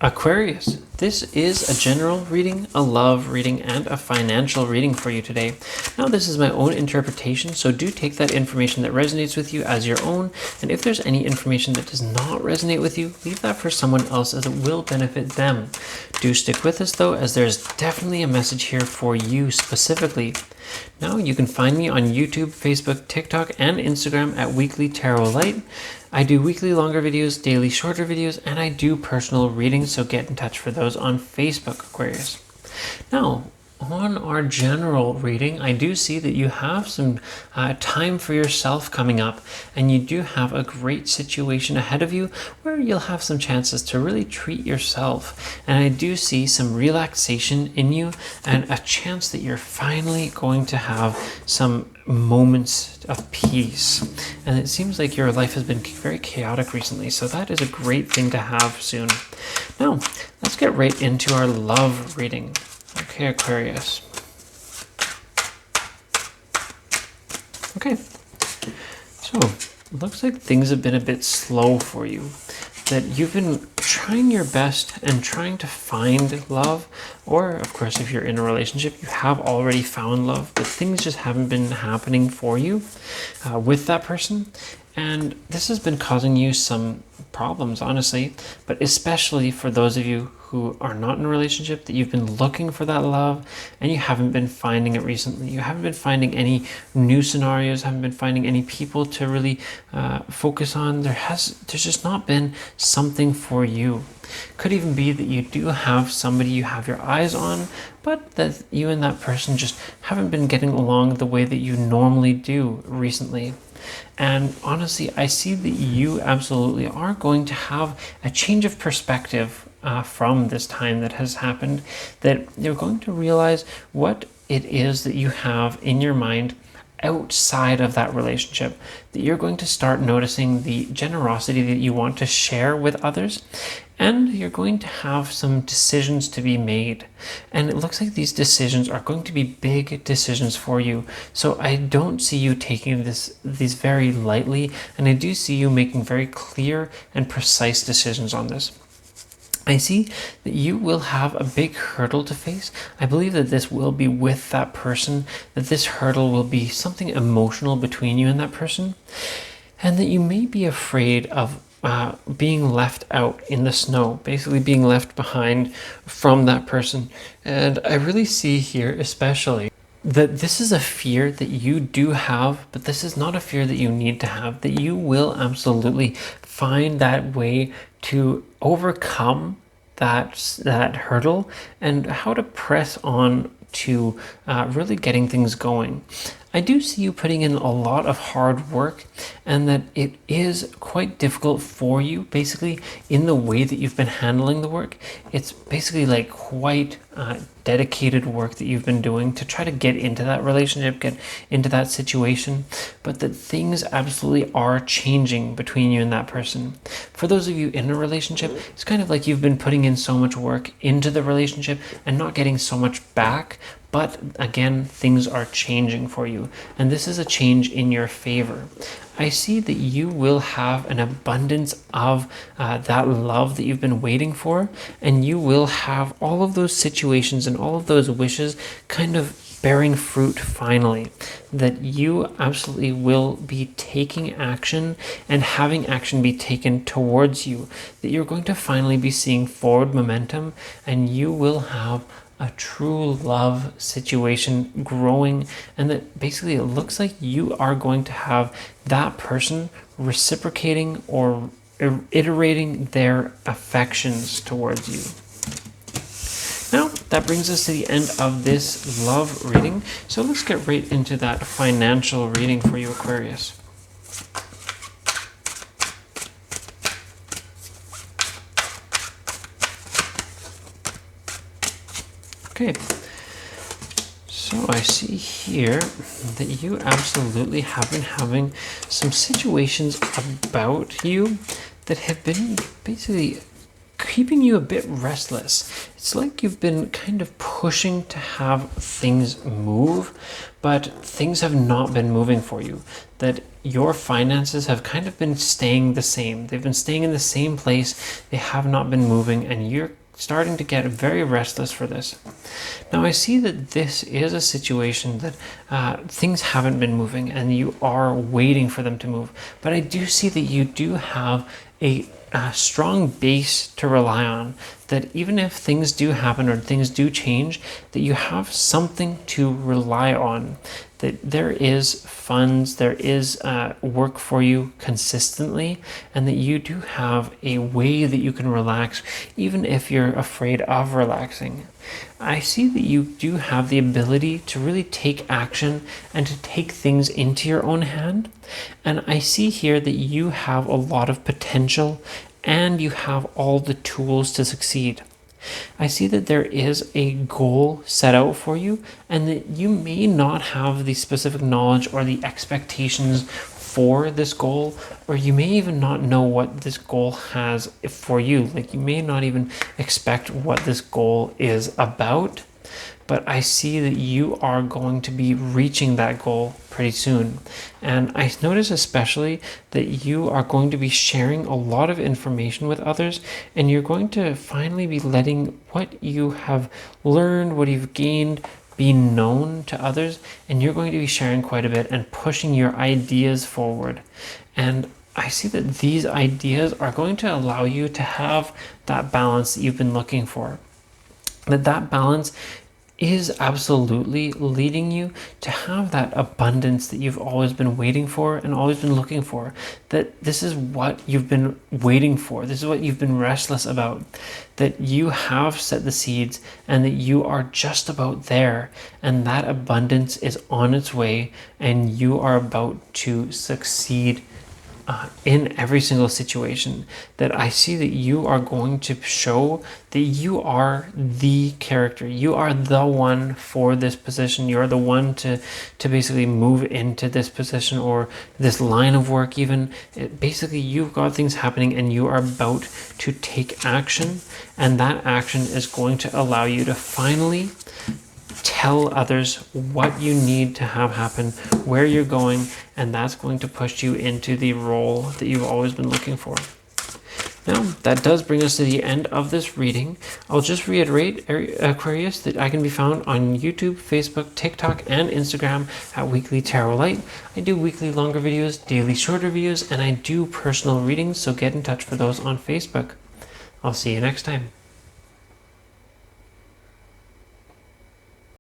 Aquarius, this is a general reading, a love reading, and a financial reading for you today. Now, this is my own interpretation, so do take that information that resonates with you as your own, and if there's any information that does not resonate with you, leave that for someone else as it will benefit them. Do stick with us though, as there's definitely a message here for you specifically. Now, you can find me on YouTube, Facebook, TikTok, and Instagram at Weekly Tarot Light. I do weekly longer videos, daily shorter videos, and I do personal readings, so get in touch for those on Facebook, Aquarius. Now, on our general reading, I do see that you have some time for yourself coming up, and you do have a great situation ahead of you where you'll have some chances to really treat yourself. And I do see some relaxation in you and a chance that you're finally going to have some moments of peace. And it seems like your life has been very chaotic recently, so that is a great thing to have soon. Now, let's get right into our love reading. Okay, Aquarius. Okay, so it looks like things have been a bit slow for you. That you've been trying your best and trying to find love, or of course, if you're in a relationship, you have already found love, but things just haven't been happening for you with that person. And this has been causing you some problems, honestly, but especially for those of you who are not in a relationship, that you've been looking for that love and you haven't been finding it recently. You haven't been finding any new scenarios, haven't been finding any people to really focus on. There's just not been something for you. Could even be that you do have somebody you have your eyes on, but that you and that person just haven't been getting along the way that you normally do recently. And honestly, I see that you absolutely are going to have a change of perspective from this time that has happened, that you're going to realize what it is that you have in your mind outside of that relationship, that you're going to start noticing the generosity that you want to share with others, and you're going to have some decisions to be made. And it looks like these decisions are going to be big decisions for you. So I don't see you taking these very lightly, and I do see you making very clear and precise decisions on this. I see that you will have a big hurdle to face. I believe that this will be with that person, that this hurdle will be something emotional between you and that person, and that you may be afraid of being left out in the snow, basically being left behind from that person. And I really see here especially that this is a fear that you do have, but this is not a fear that you need to have, that you will absolutely find that way to overcome that hurdle and how to press on to really getting things going. I do see you putting in a lot of hard work, and that it is quite difficult for you basically in the way that you've been handling the work. It's basically like quite dedicated work that you've been doing to try to get into that relationship, get into that situation, but that things absolutely are changing between you and that person. For those of you in a relationship, it's kind of like you've been putting in so much work into the relationship and not getting so much back. But again, things are changing for you, and this is a change in your favor. I see that you will have an abundance of that love that you've been waiting for, and you will have all of those situations and all of those wishes kind of bearing fruit finally, that you absolutely will be taking action and having action be taken towards you, that you're going to finally be seeing forward momentum, and you will have a true love situation growing, and that basically it looks like you are going to have that person reciprocating or iterating their affections towards you. Now, that brings us to the end of this love reading, so let's get right into that financial reading for you, Aquarius. Okay, so I see here that you absolutely have been having some situations about you that have been basically keeping you a bit restless. It's like you've been kind of pushing to have things move, but things have not been moving for you. That your finances have kind of been staying the same. They've been staying in the same place. They have not been moving, and you're starting to get very restless for this. Now I see that this is a situation that things haven't been moving and you are waiting for them to move, but I do see that you do have a strong base to rely on, that even if things do happen or things do change, that you have something to rely on, that there is funds, there is work for you consistently, and that you do have a way that you can relax even if you're afraid of relaxing. I see that you do have the ability to really take action and to take things into your own hand. And I see here that you have a lot of potential and you have all the tools to succeed. I see that there is a goal set out for you and that you may not have the specific knowledge or the expectations for this goal, or you may even not know what this goal has for you. Like you may not even expect what this goal is about, but I see that you are going to be reaching that goal pretty soon. And I notice especially that you are going to be sharing a lot of information with others, and you're going to finally be letting what you have learned, what you've gained, be known to others, and you're going to be sharing quite a bit and pushing your ideas forward. And I see that these ideas are going to allow you to have that balance that you've been looking for. That balance is absolutely leading you to have that abundance that you've always been waiting for and always been looking for. That this is what you've been waiting for. This is what you've been restless about. That you have set the seeds and that you are just about there, and that abundance is on its way, and you are about to succeed in every single situation. That I see that you are going to show that you are the character. You are the one for this position. You are the one to basically move into this position or this line of work even. Basically, you've got things happening and you are about to take action, and that action is going to allow you to finally tell others what you need to have happen, where you're going, and that's going to push you into the role that you've always been looking for. Now, that does bring us to the end of this reading. I'll just reiterate, Aquarius, that I can be found on YouTube, Facebook, TikTok, and Instagram at Weekly Tarot Light. I do weekly longer videos, daily shorter videos, and I do personal readings, so get in touch for those on Facebook. I'll see you next time.